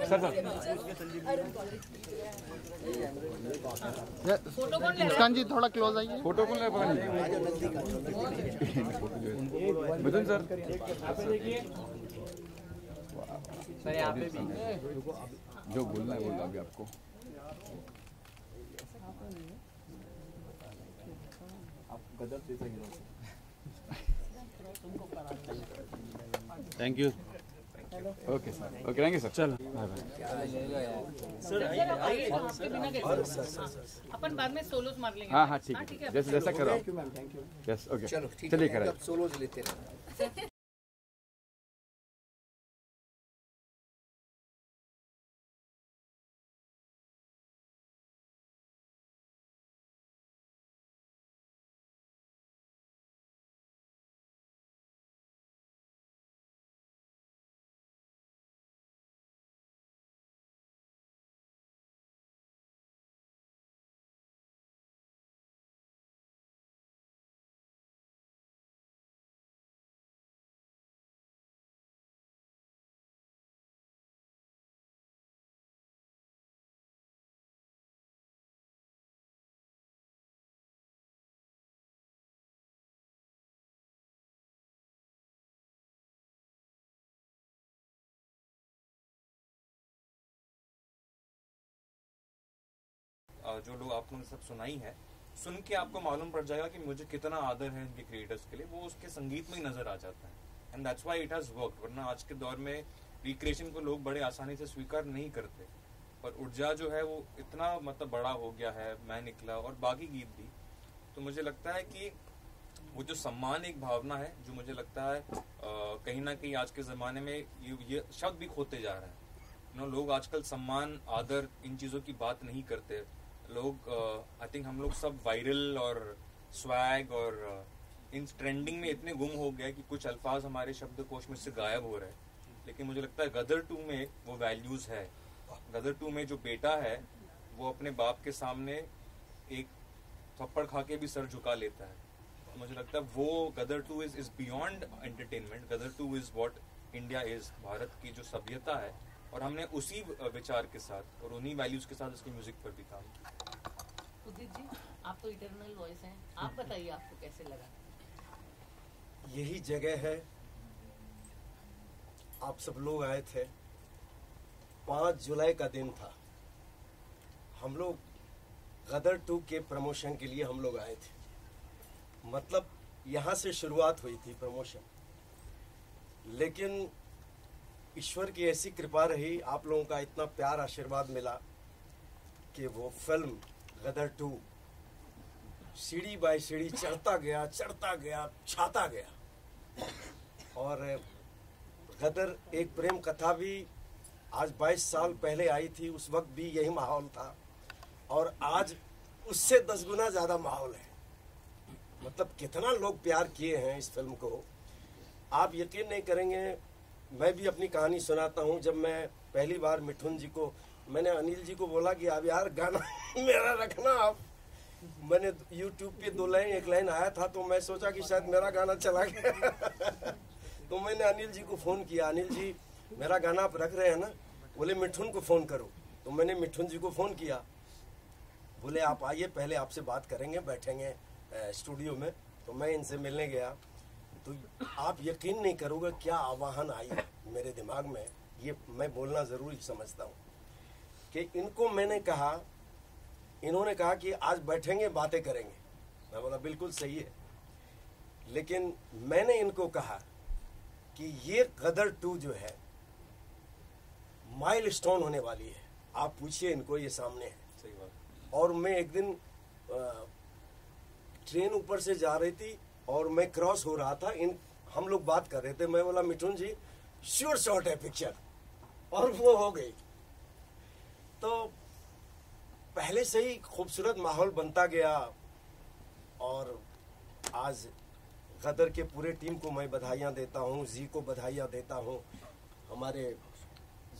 सर मुस्कान जी थोड़ा क्लोज आइए। फोटो कौन ले पाएंगे? मिथुन सर यहाँ पे भी जो बोलना है बोलना अभी आपको। Thank you. Okay sir, okay thank you sir. चलो बाय बाय। अपन बाद में सोलोस मार लेंगे। हाँ हाँ ठीक है, जैसे जैसा करो। यस ओके चलो ठीक चलिए है, करें। अब सोलोज लेते रहे। जो लोग आपने सब सुनाई है, सुन के आपको मालूम पड़ जाएगा कि मुझे कितना आदर है इनके क्रिएटर्स के लिए, वो उसके संगीत में ही नजर आ जाता है। And that's why it has worked. वरना आज के दौर में रिक्रिएशन को लोग बड़े आसानी से स्वीकार नहीं करते, पर ऊर्जा जो है वो इतना मतलब बड़ा हो गया है, मैं निकला और बाकी गीत भी। तो मुझे लगता है कि वो जो सम्मान एक भावना है, जो मुझे लगता है कहीं ना कहीं आज के ज़माने में ये शब्द भी खोते जा रहा है। लोग आजकल सम्मान, आदर, इन चीज़ों की बात नहीं करते। लोग आई थिंक हम लोग सब वायरल और स्वैग और इन ट्रेंडिंग में इतने गुम हो गए कि कुछ अल्फाज हमारे शब्दकोश में से गायब हो रहे हैं। लेकिन मुझे लगता है गदर 2 में वो वैल्यूज़ है। गदर 2 में जो बेटा है वो अपने बाप के सामने एक थप्पड़ खा के भी सर झुका लेता है। तो मुझे लगता है वो Gadar 2 is beyond entertainment. Gadar 2 is what India is, Bharat की जो सभ्यता है, और हमने उसी विचार के साथ और उन्हीं वैल्यूज के साथ इसकी म्यूजिक पर भी काम किया। उदित जी, आप तो इटर्नल वॉइस हैं, आप बताइए आपको कैसे लगा? यही जगह है, आप सब लोग आए थे, 5 जुलाई का दिन था। हम लोग गदर 2 के प्रमोशन के लिए हम लोग आए थे। मतलब यहाँ से शुरुआत हुई थी प्रमोशन, लेकिन ईश्वर की ऐसी कृपा रही, आप लोगों का इतना प्यार आशीर्वाद मिला कि वो फिल्म गदर 2 सीढ़ी बाय सीढ़ी चढ़ता गया, छाता गया। और गदर एक प्रेम कथा भी आज 22 साल पहले आई थी, उस वक्त भी यही माहौल था, और आज उससे 10 गुना ज़्यादा माहौल है। मतलब कितना लोग प्यार किए हैं इस फिल्म को, आप यकीन नहीं करेंगे। मैं भी अपनी कहानी सुनाता हूँ। जब मैं पहली बार मिठुन जी को, मैंने अनिल जी को बोला कि अब यार गाना मेरा रखना आप। मैंने YouTube पे 2 लाइन, 1 लाइन आया था, तो मैं सोचा कि शायद मेरा गाना चला गया। तो मैंने अनिल जी को फ़ोन किया, अनिल जी मेरा गाना आप रख रहे हैं ना? बोले मिठुन को फ़ोन करो। तो मैंने मिठुन जी को फ़ोन किया, बोले आप आइए, पहले आपसे बात करेंगे, बैठेंगे स्टूडियो में। तो मैं इनसे मिलने गया, तो आप यकीन नहीं करोगे क्या आवाहन आई मेरे दिमाग में। ये मैं बोलना ज़रूरी समझता हूँ कि इनको मैंने कहा, इन्होंने कहा कि आज बैठेंगे, बातें करेंगे। मैं बोला बिल्कुल सही है, लेकिन मैंने इनको कहा कि ये गदर 2 जो है माइलस्टोन होने वाली है। आप पूछिए इनको, ये सामने है। सही बात। और मैं एक दिन ट्रेन ऊपर से जा रही थी और मैं क्रॉस हो रहा था, हम लोग बात कर रहे थे। मैं बोला मिठुन जी श्योर शॉट है पिक्चर, और वो हो गई। तो पहले से ही खूबसूरत माहौल बनता गया, और आज गदर के पूरे टीम को मैं बधाइयाँ देता हूँ, जी को बधाइयाँ देता हूँ। हमारे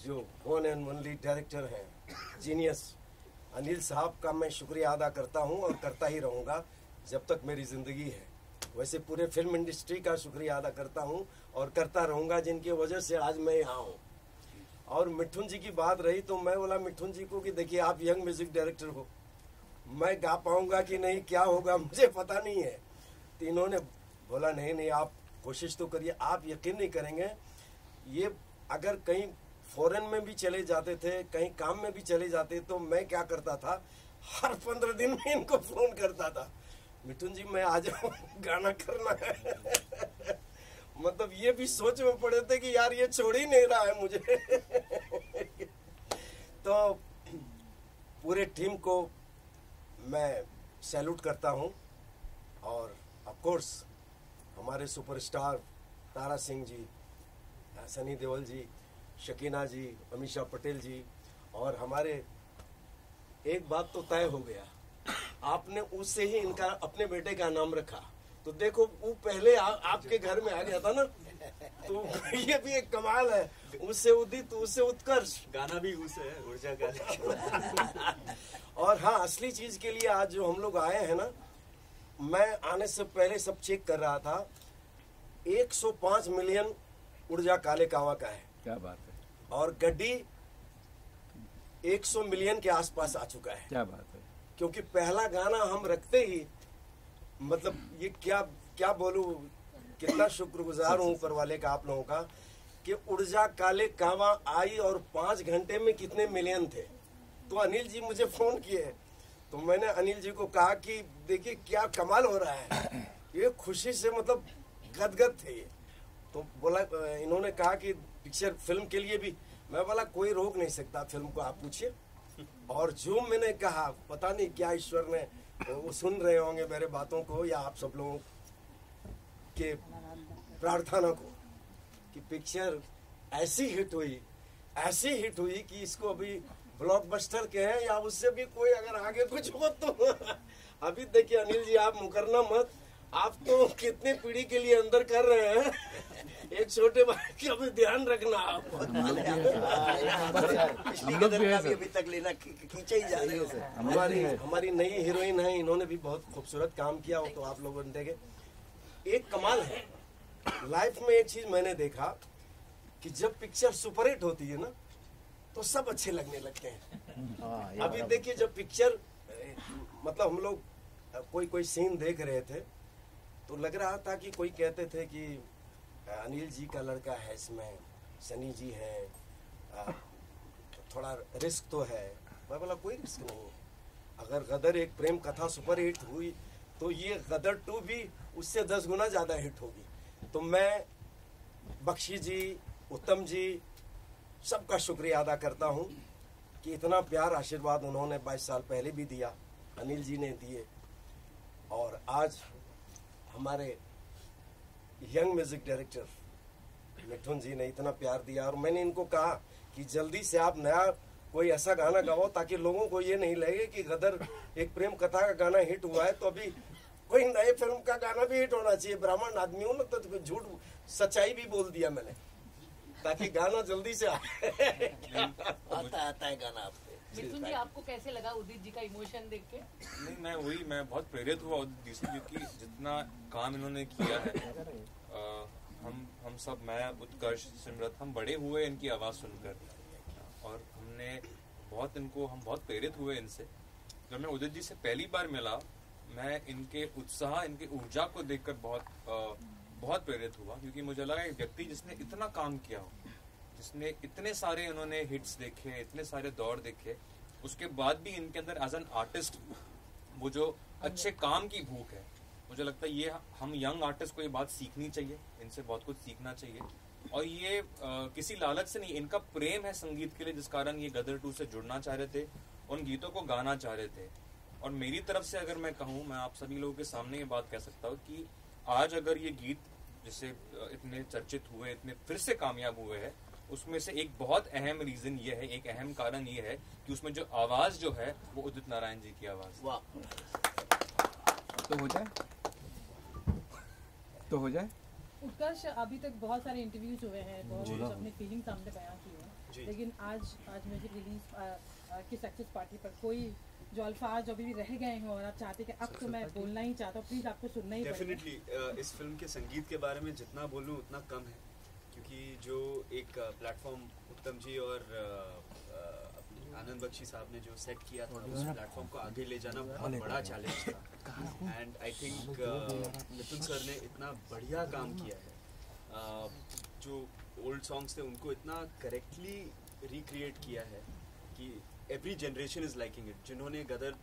जो वन एंड ओनली डायरेक्टर हैं, जीनियस अनिल साहब का मैं शुक्रिया अदा करता हूँ और करता ही रहूँगा जब तक मेरी ज़िंदगी है। वैसे पूरे फिल्म इंडस्ट्री का शुक्रिया अदा करता हूँ और करता रहूँगा, जिनकी वजह से आज मैं यहाँ हूँ। और मिठुन जी की बात रही तो मैं बोला मिठुन जी को कि देखिए आप यंग म्यूजिक डायरेक्टर हो, मैं गा पाऊंगा कि नहीं, क्या होगा मुझे पता नहीं है। तो इन्होंने बोला नहीं नहीं आप कोशिश तो करिए। आप यकीन नहीं करेंगे, ये अगर कहीं फॉरेन में भी चले जाते थे, कहीं काम में भी चले जाते, तो मैं क्या करता था, हर 15 दिन में इनको फोन करता था, मिठुन जी मैं आ जाऊं, गाना करना है। मतलब ये भी सोच में पड़े थे कि यार ये छोड़ ही नहीं रहा है मुझे। तो पूरे टीम को मैं सैल्यूट करता हूं, और ऑफ कोर्स हमारे सुपरस्टार तारा सिंह जी, सनी देओल जी, शकीना जी, अमीषा पटेल जी, और हमारे एक बात तो तय हो गया, आपने उससे ही इनका अपने बेटे का नाम रखा। तो देखो वो पहले आपके घर में आ गया था ना, तो ये भी एक कमाल है, उससे उदित उससे उत्कर्ष, गाना भी उससे है, ऊर्जा का। और हाँ, असली चीज के लिए आज जो हम लोग आए हैं ना, मैं आने से पहले सब चेक कर रहा था, 105 मिलियन ऊर्जा काले कावा का है। क्या बात है। और गड्डी 100 मिलियन के आसपास आ चुका है। क्या बात है। क्योंकि पहला गाना हम रखते ही, मतलब ये क्या बोलूं, कितना शुक्रगुजार हूं ऊपर वाले का, आप लोगों का, कि ऊर्जा काले कावा आई और 5 घंटे में कितने मिलियन थे। तो अनिल जी मुझे फोन किए, तो मैंने अनिल जी को कहा कि देखिए क्या कमाल हो रहा है, ये खुशी से मतलब गदगद थे ये। तो बोला, इन्होंने कहा कि पिक्चर फिल्म के लिए भी, मैं बोला कोई रोक नहीं सकता फिल्म को, आप पूछिए। और जो मैंने कहा, पता नहीं क्या ईश्वर ने, वो सुन रहे होंगे मेरे बातों को, या आप सब लोगों के प्रार्थना को, कि पिक्चर ऐसी हिट हुई कि इसको अभी ब्लॉकबस्टर के हैं, या उससे भी कोई अगर आगे कुछ हो तो। अभी देखिए अनिल जी, आप मुकरना मत, आप तो कितने पीढ़ी के लिए अंदर कर रहे हैं, एक छोटे भाई का भी ध्यान रखना आप। अभी तक लेना खींचे ही जा रही है। हमारी नई हीरोइन है, इन्होंने भी बहुत खूबसूरत काम किया हो, तो आप लोगों ने देखे। एक कमाल है लाइफ में, एक चीज मैंने देखा कि जब पिक्चर सुपरहिट होती है ना, तो सब अच्छे लगने लगते हैं। अभी देखिए, जब पिक्चर, मतलब हम लोग कोई सीन देख रहे थे, तो लग रहा था कि कोई कहते थे कि अनिल जी का लड़का है इसमें, सनी जी हैं, थोड़ा रिस्क तो है। मैं बोला कोई रिस्क नहीं है, अगर गदर एक प्रेम कथा सुपर हिट हुई, तो ये गदर 2 भी उससे 10 गुना ज़्यादा हिट होगी। तो मैं बख्शी जी, उत्तम जी, सबका शुक्रिया अदा करता हूँ कि इतना प्यार आशीर्वाद उन्होंने 22 साल पहले भी दिया, अनिल जी ने दिए, और आज हमारे यंग म्यूजिक डायरेक्टर मिठुन जी ने इतना प्यार दिया। और मैंने इनको कहा कि जल्दी से आप नया कोई ऐसा गाना गाओ, ताकि लोगों को ये नहीं लगे कि गदर एक प्रेम कथा का गाना हिट हुआ है, तो अभी कोई नए फिल्म का गाना भी हिट होना चाहिए। ब्राह्मण आदमी हूँ ना, तो झूठ सच्चाई भी बोल दिया मैंने, ताकि गाना जल्दी से आए। आता है गाना आपको। मिथुन जी, आपको कैसे लगा उदित जी का इमोशन देख के? नहीं, मैं बहुत प्रेरित हुआ उदित जी से, क्योंकि जितना काम इन्होंने किया है, हम सब, मैं, उत्कर्ष, सिमरत, हम बड़े हुए इनकी आवाज़ सुनकर, और हम बहुत प्रेरित हुए इनसे। जब मैं उदित जी से पहली बार मिला, मैं इनके उत्साह, इनकी ऊर्जा को देखकर बहुत प्रेरित हुआ, क्योंकि मुझे लगा एक व्यक्ति जिसने इतना काम किया हो, जिसने इतने सारे उन्होंने हिट्स देखे, इतने सारे दौर देखे, उसके बाद भी इनके अंदर एज एन आर्टिस्ट वो जो अच्छे काम की भूख है, मुझे लगता है ये हम यंग आर्टिस्ट को ये बात सीखनी चाहिए, इनसे बहुत कुछ सीखना चाहिए। और ये किसी लालच से नहीं, इनका प्रेम है संगीत के लिए, जिस कारण ये गदर 2 से जुड़ना चाह रहे थे, उन गीतों को गाना चाह रहे थे। और मेरी तरफ से अगर मैं कहूँ, मैं आप सभी लोगों के सामने ये बात कह सकता हूँ कि आज अगर ये गीत जिससे इतने चर्चित हुए, इतने फिर से कामयाब हुए हैं, उसमें से एक बहुत अहम रीजन ये है, एक अहम कारण ये है कि उसमें जो आवाज जो है वो उदित नारायण जी की आवाज। वाह। तो हो जाए। उत्कर्ष, अभी तक बहुत सारे इंटरव्यूज हुए हैं, बहुत कुछ अपने फीलिंग सामने बयां की है, लेकिन आज म्यूजिक रिलीज की सक्सेस पार्टी पर कोई जो अल्फाज अभी भी रह गए हैं और आप चाहते कि अब तो मैं बोलना ही चाहता हूँ, प्लीज आपको सुनना ही पड़ेगा। डेफिनेटली इस फिल्म के संगीत के बारे में जितना बोलूँ उतना कम है, क्योंकि जो एक प्लेटफॉर्म उत्तम जी और आनंद बख्शी साहब ने जो सेट किया था उस प्लेटफॉर्म को आगे ले जाना बहुत बड़ा चैलेंज था and I think Mithun sir ने इतना बढ़िया काम किया है जो ओल्ड सॉन्ग्स थे उनको इतना करेक्टली रिक्रिएट किया है कि every generation is liking it. जिन्होंने गदर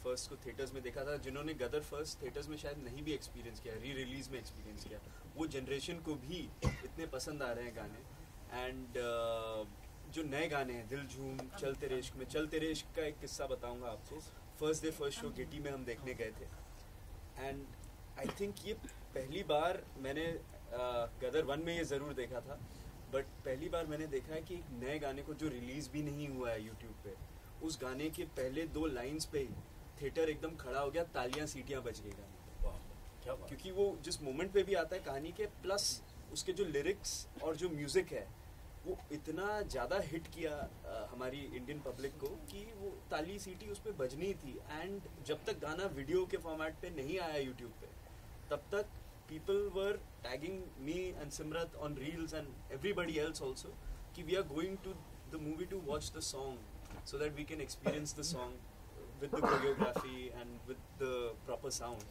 फर्स्ट को थिएटर्स में देखा था, जिन्होंने गदर फर्स्ट थिएटर्स में शायद नहीं भी एक्सपीरियंस किया, री रिलीज में एक्सपीरियंस किया, वो जनरेशन को भी इतने पसंद आ रहे हैं गाने। एंड जो नए गाने हैं दिल झूम, चल तेरे इश्क में, चल तेरे इश्क का एक किस्सा बताऊंगा आपको। First day first show Getty में हम देखने गए थे एंड आई थिंक ये पहली बार मैंने गदर 1 में ये ज़रूर देखा था, बट पहली बार मैंने देखा है कि एक नए गाने को जो रिलीज़ भी नहीं हुआ है यूट्यूब पे, उस गाने के पहले 2 लाइंस पे ही थिएटर एकदम खड़ा हो गया, तालियां सीटियां बज गई गाने। क्योंकि वो जिस मोमेंट पे भी आता है कहानी के, प्लस उसके जो लिरिक्स और जो म्यूज़िक है वो इतना ज़्यादा हिट किया हमारी इंडियन पब्लिक को कि वो ताली सीटी उस पर बजनी थी। एंड जब तक गाना वीडियो के फॉर्मेट पे नहीं आया यूट्यूब पे, तब तक people were tagging me and Simrat on reels and everybody else also कि we are going to the movie to watch the song so that we can experience the song with the choreography and with the proper sound।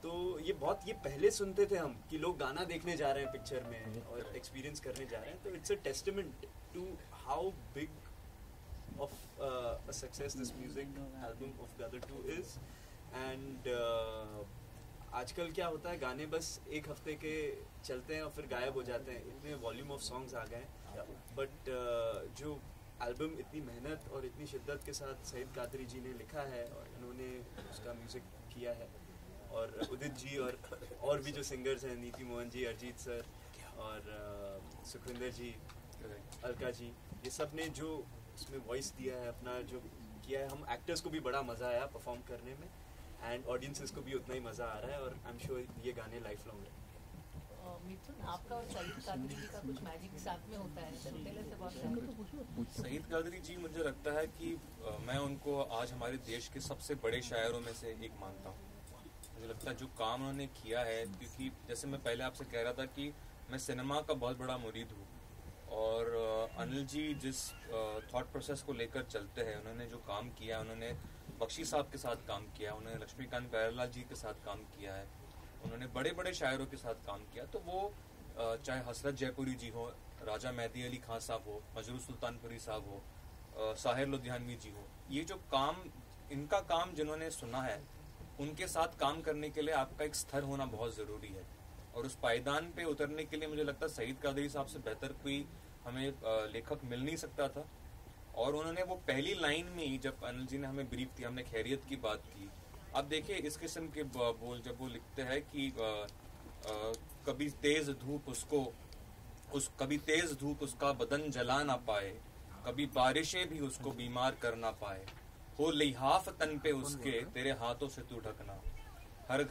तो ये पहले सुनते थे हम कि लोग गाना देखने जा रहे हैं पिक्चर में और एक्सपीरियंस करने जा रहे हैं। तो it's a testament to how big of a success this music album of Gadar 2 is. And आजकल क्या होता है, गाने बस एक हफ्ते के चलते हैं और फिर गायब हो जाते हैं, इतने वॉल्यूम ऑफ सॉन्ग्स आ गए। बट जो एल्बम इतनी मेहनत और इतनी शिद्दत के साथ सईद कादरी जी ने लिखा है और इन्होंने उसका म्यूज़िक किया है, और उदित जी और भी जो सिंगर्स हैं, नीति मोहन जी, अरिजीत सर और सुखविंदर जी, अलका जी, ये सब ने जो उसमें वॉइस दिया है, अपना जो किया है, हम एक्टर्स को भी बड़ा मज़ा आया परफॉर्म करने में एंड ऑडियंसेस को भी उतना ही मज़ा आ रहा है। और आई एम श्योर ये गाने लाइफ लॉन्ग रहेंगे। मिथुन, आपका और सईद कादरी जी का कुछ मैजिक साथ में होता है, पहले से बहुत सईद कादरी जी, मुझे लगता है कि मैं उनको आज हमारे देश के सबसे बड़े शायरों में से एक मानता हूँ। मुझे लगता है जो काम उन्होंने किया है, क्योंकि जैसे मैं पहले आपसे कह रहा था कि मैं सिनेमा का बहुत बड़ा मुरीद हूँ, और अनिल जी जिस थॉट प्रोसेस को लेकर चलते हैं, उन्होंने जो काम किया, उन्होंने बख्शी साहब के साथ काम किया, उन्होंने लक्ष्मीकांत प्यारेलाल जी के साथ काम किया है, उन्होंने बड़े बड़े शायरों के साथ काम किया। तो वो चाहे हसरत जयपुरी जी हो, राजा मेहदी अली खान साहब हो, मजरू सुल्तानपुरी साहब हो, साहिर लुधियानवी जी हो, ये जो काम, इनका काम जिन्होंने सुना है, उनके साथ काम करने के लिए आपका एक स्तर होना बहुत ज़रूरी है। और उस पायदान पे उतरने के लिए मुझे लगता है सईद कादरी साहब से बेहतर कोई हमें लेखक मिल नहीं सकता था। और उन्होंने वो पहली लाइन में ही, जब अनिल जी ने हमें ब्रीफ दिया, हमने खैरियत की बात की, अब देखिए इस किस्म के बोल जब वो लिखते हैं कि कभी तेज धूप उसका बदन जला ना पाए, कभी बारिशें भी उसको बीमार कर ना पाए, हो लिहाफ तन पे उसके तेरे हाथों से तू ढकना, हर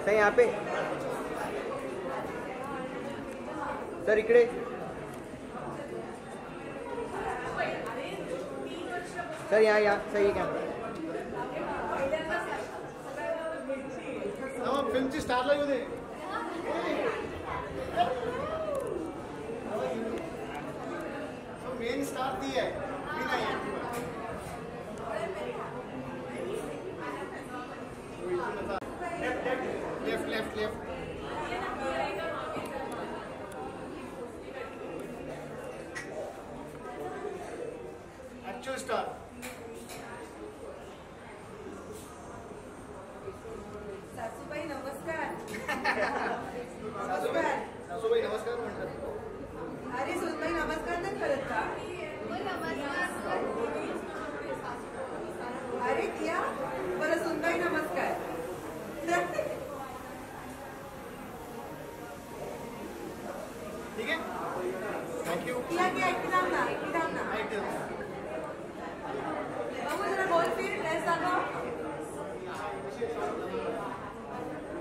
सर यहाँ पे सर इकडे सर यहाँ सर ये कैमरा फिल्मची स्टारला येऊ दे मेन स्टार ती आहे मी नाही आहे left left left actual star सासूबाई नमस्कार सासूबाई नमस्कार म्हणतात अरे सुनबाई नमस्कार नाही करत का अरे किया बरं सुनबाई नमस्कार ठीक आहे थँक्यू किया किया एकटी थांब ना बघू जरा बोल फिर ड्रेस दाखव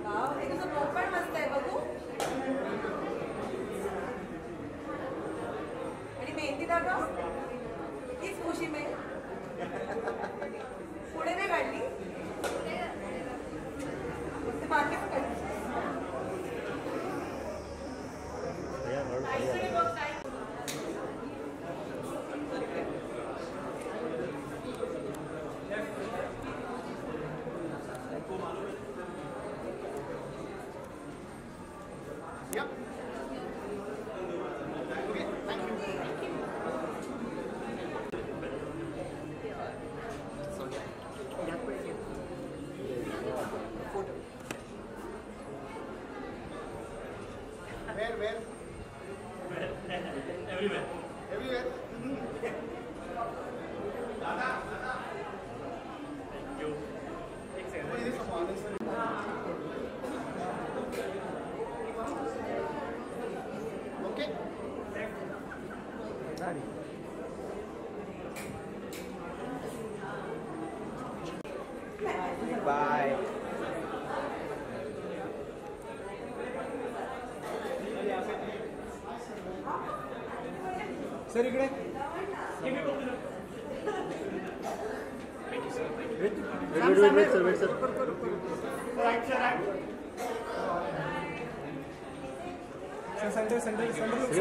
वाव हे तुझं पोपट मस्त आहे बघू आणि मेहंदी दाखव हीच खुशी में पुढे नाही काढली मागेच काढली Where? Everywhere. Everywhere. Thank you. Okay. Bye. Sir इकडे वेट सर सेंटर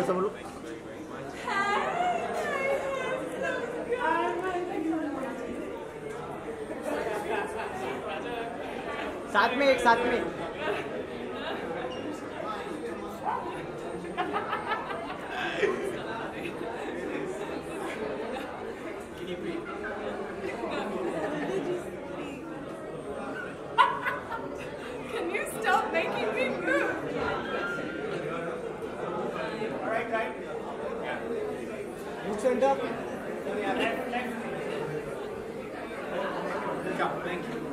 समोर साथ में Can you stop making me move? All right. Look center. Good job. Thank you.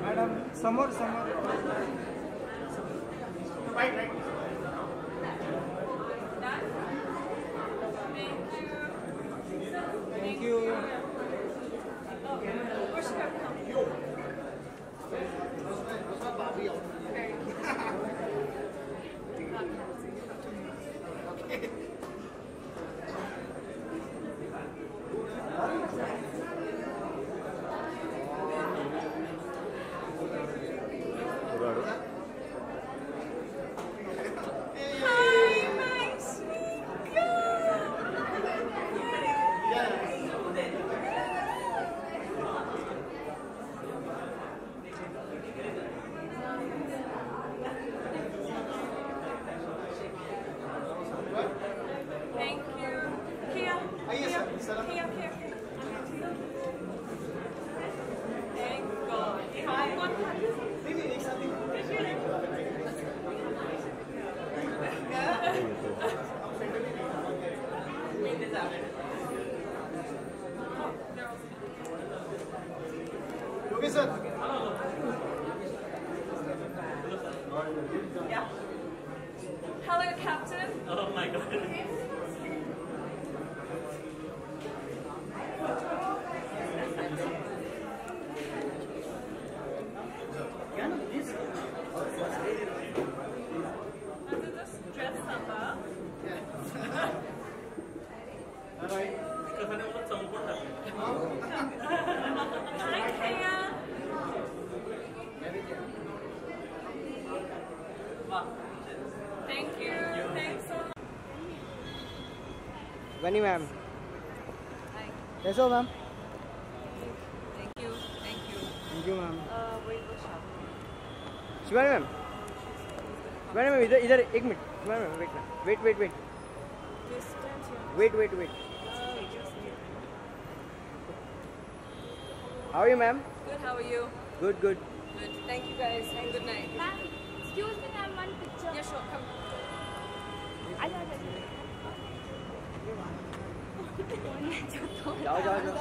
Madam समोर right thank you Yogi sir Yeah. Hello, Captain. Oh my God. Dress samba. Hi, Kaya. Thank you. Thanks so much. Vani ma'am Hi. कैसे हो ma'am? Thank you. Thank you. Thank you ma'am. Wait, what's up? Shivani ma'am, Shivani ma'am इधर इधर एक मिनट। शिवानी मैम वेट ना, wait wait wait Distance, yeah. Wait wait wait. How are you ma'am? Good, how are you? Good good. Good. Thank you guys and good night. Ma'am, excuse me, ma'am, one picture. Yeah, sure, come. जाओ जाओ जाओ।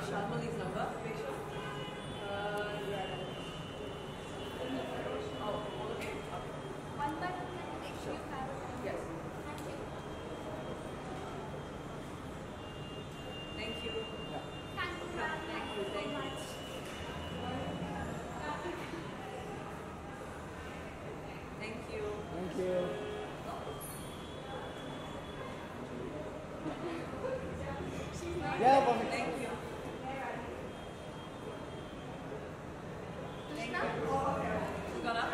Shamali's number. Yes. Thank you. Thank you. Thank you. Thank you. Thank you. Thank you. Yeah, perfect. Thank you. Thank you. You got up?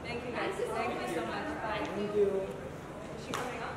Thank you guys. Thank you so much. Bye. Thank you. Is she coming up?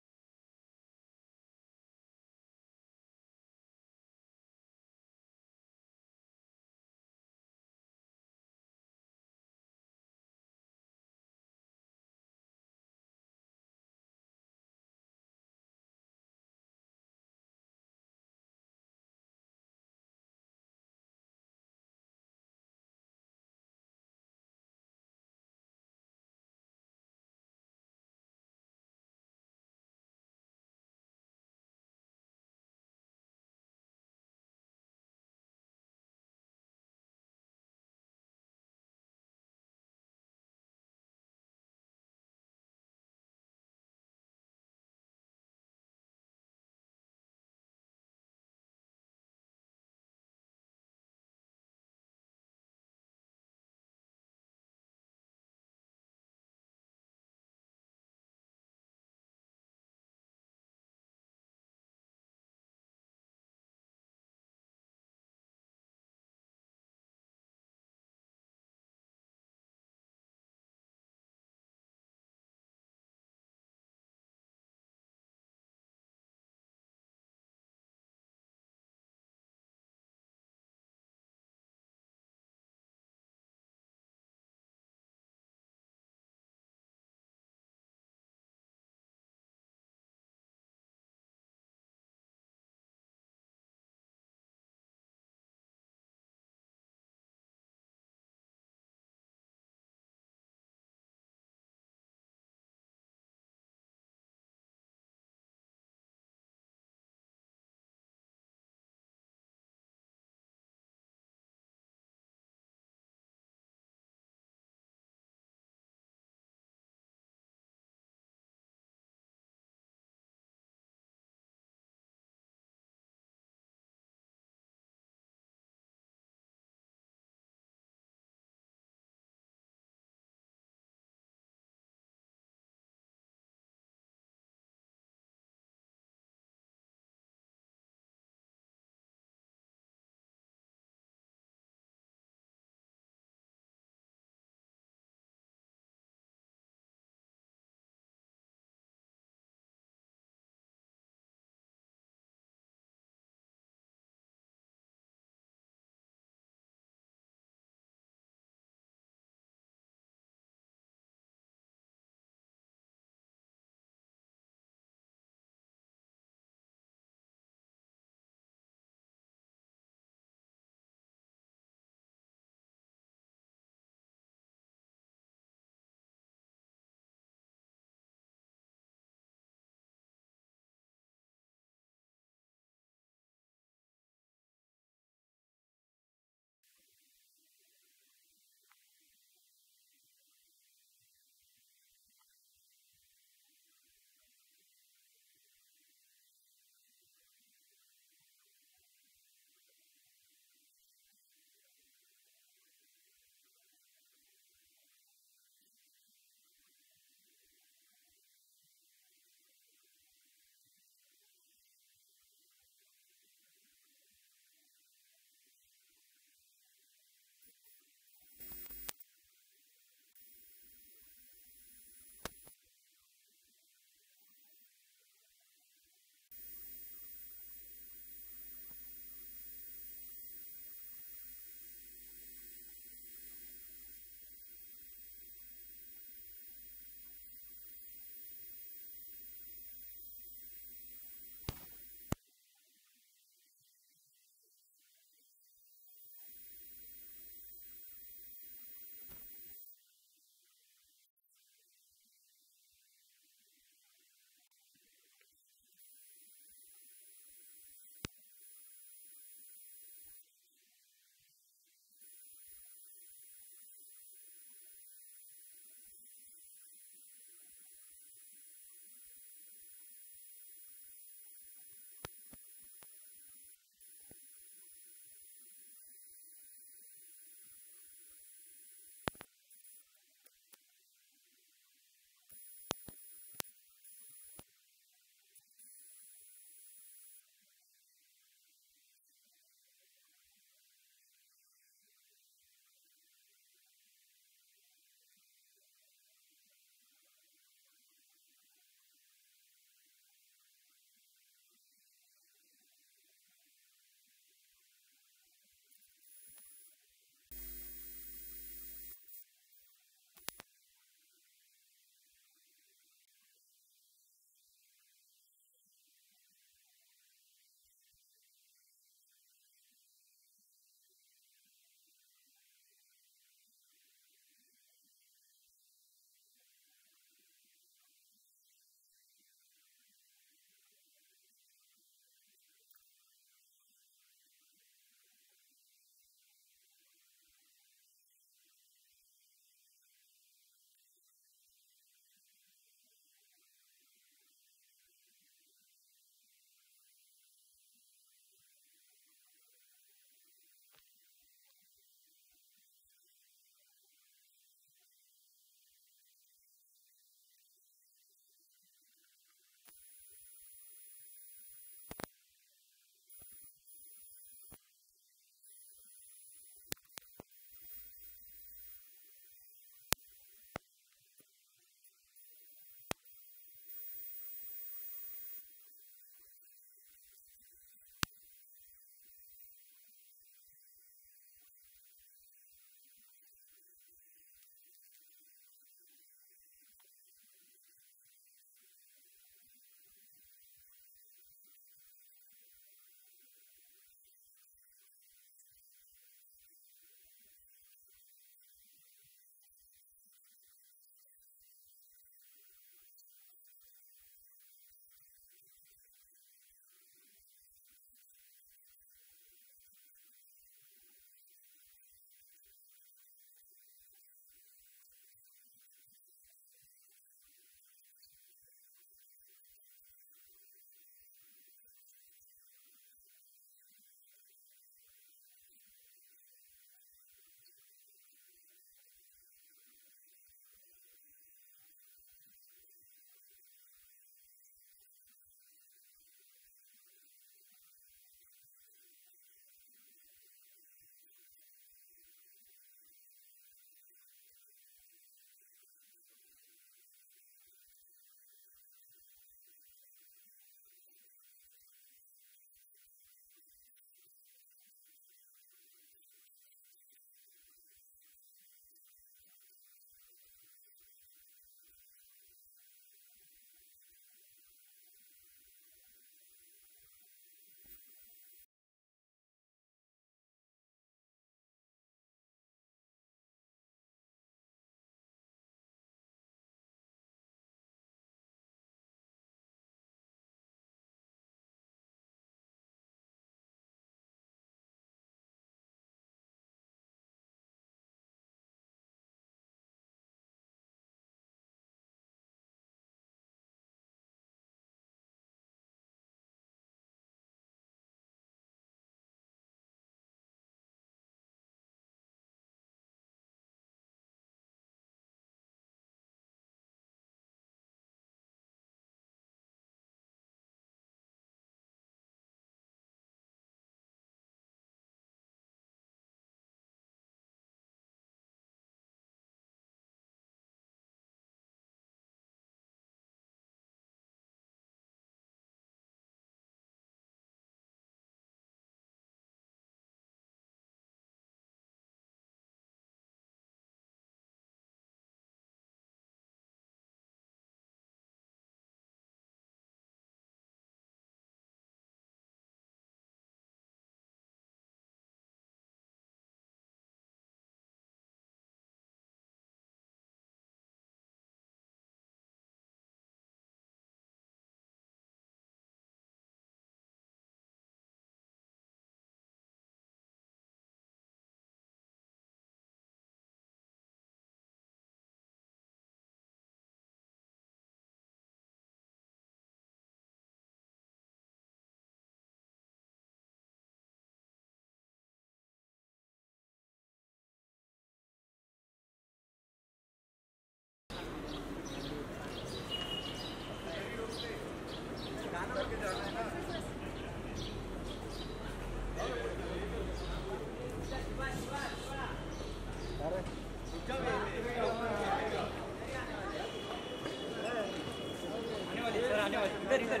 इधर इधर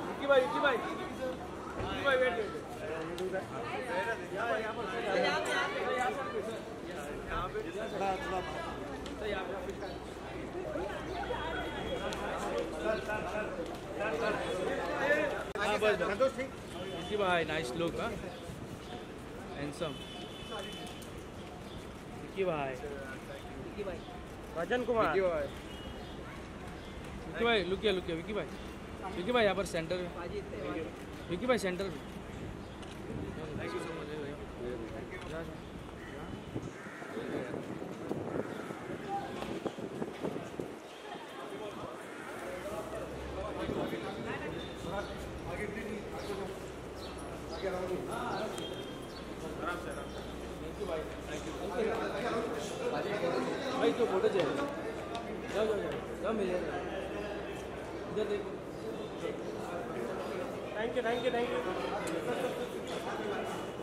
विक्की भाई वेट विक्की भाई नाइस लुक हैंडसम विक्की भाई भजन कुमार विक्की भाई लुकिया विक्की भाई यहाँ पर सेंटर विक्की भाई centre thank you so much भाई तो फोटो चाहिए जाओ मिले इधर देखो थैंक यू